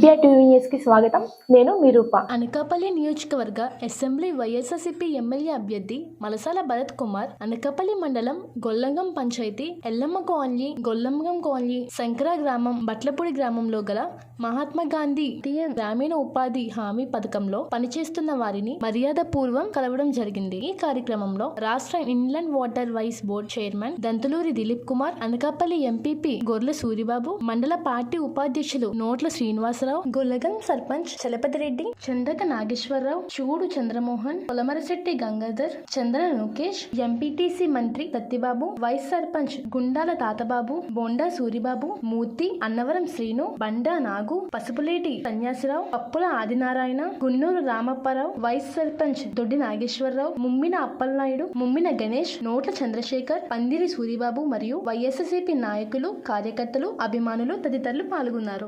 NTR TV news కి స్వాగతం. నేను మీ రూప. అనకాపల్లి నియోజకవర్గ అసెంబ్లీ వైఎస్ఆర్సీపీ ఎమ్మెల్యే అభ్యర్థి మలసాల భరత్ కుమార్ అనకాపల్లి మండలం గొల్లంగం పంచాయతీ ఎల్లమ్మ కాలనీ, గొల్లంగం కాలనీ, శంకర గ్రామం, బట్లపూడి గ్రామంలో గల మహాత్మా గాంధీ గ్రామీణ ఉపాధి హామీ పథకంలో పనిచేస్తున్న వారిని మర్యాద పూర్వం కలవడం జరిగింది. ఈ కార్యక్రమంలో రాష్ట్ర inland waterways board chairman Dantuluri Dilip Kumar, Anakapalli MPP Gorla Suribabu, మండల పార్టీ ఉపాధ్యక్షులు నోట్ల శ్రీనివాసరావు, గొల్లగం సర్పంచ్ చలపతిరెడ్డి, చంద్రక నాగేశ్వరరావు, చూడు చంద్రమోహన్, పొలమరశెట్టి గంగాధర్, చంద్ర లోకేష్, ఎంపీటీసీ మంత్రి సత్యబాబు, వైస్ సర్పంచ్ గుండాల తాతబాబు, బోండా సూరిబాబు, మూర్తి, అన్నవరం శ్రీను, బండా నాగు, పసుపులేటి సన్యాసిరావు, పప్పుల ఆదినారాయణ, గున్నూరు రామప్పారావు, వైస్ సర్పంచ్ దొడ్డి నాగేశ్వరరావు, ముమ్మిన అప్పలనాయుడు, ముమ్మిన గణేష్, నోట్ల చంద్రశేఖర్, పందిరి సూరిబాబు మరియు వైఎస్ఆర్సీపీ నాయకులు, కార్యకర్తలు, అభిమానులు తదితరులు పాల్గొన్నారు.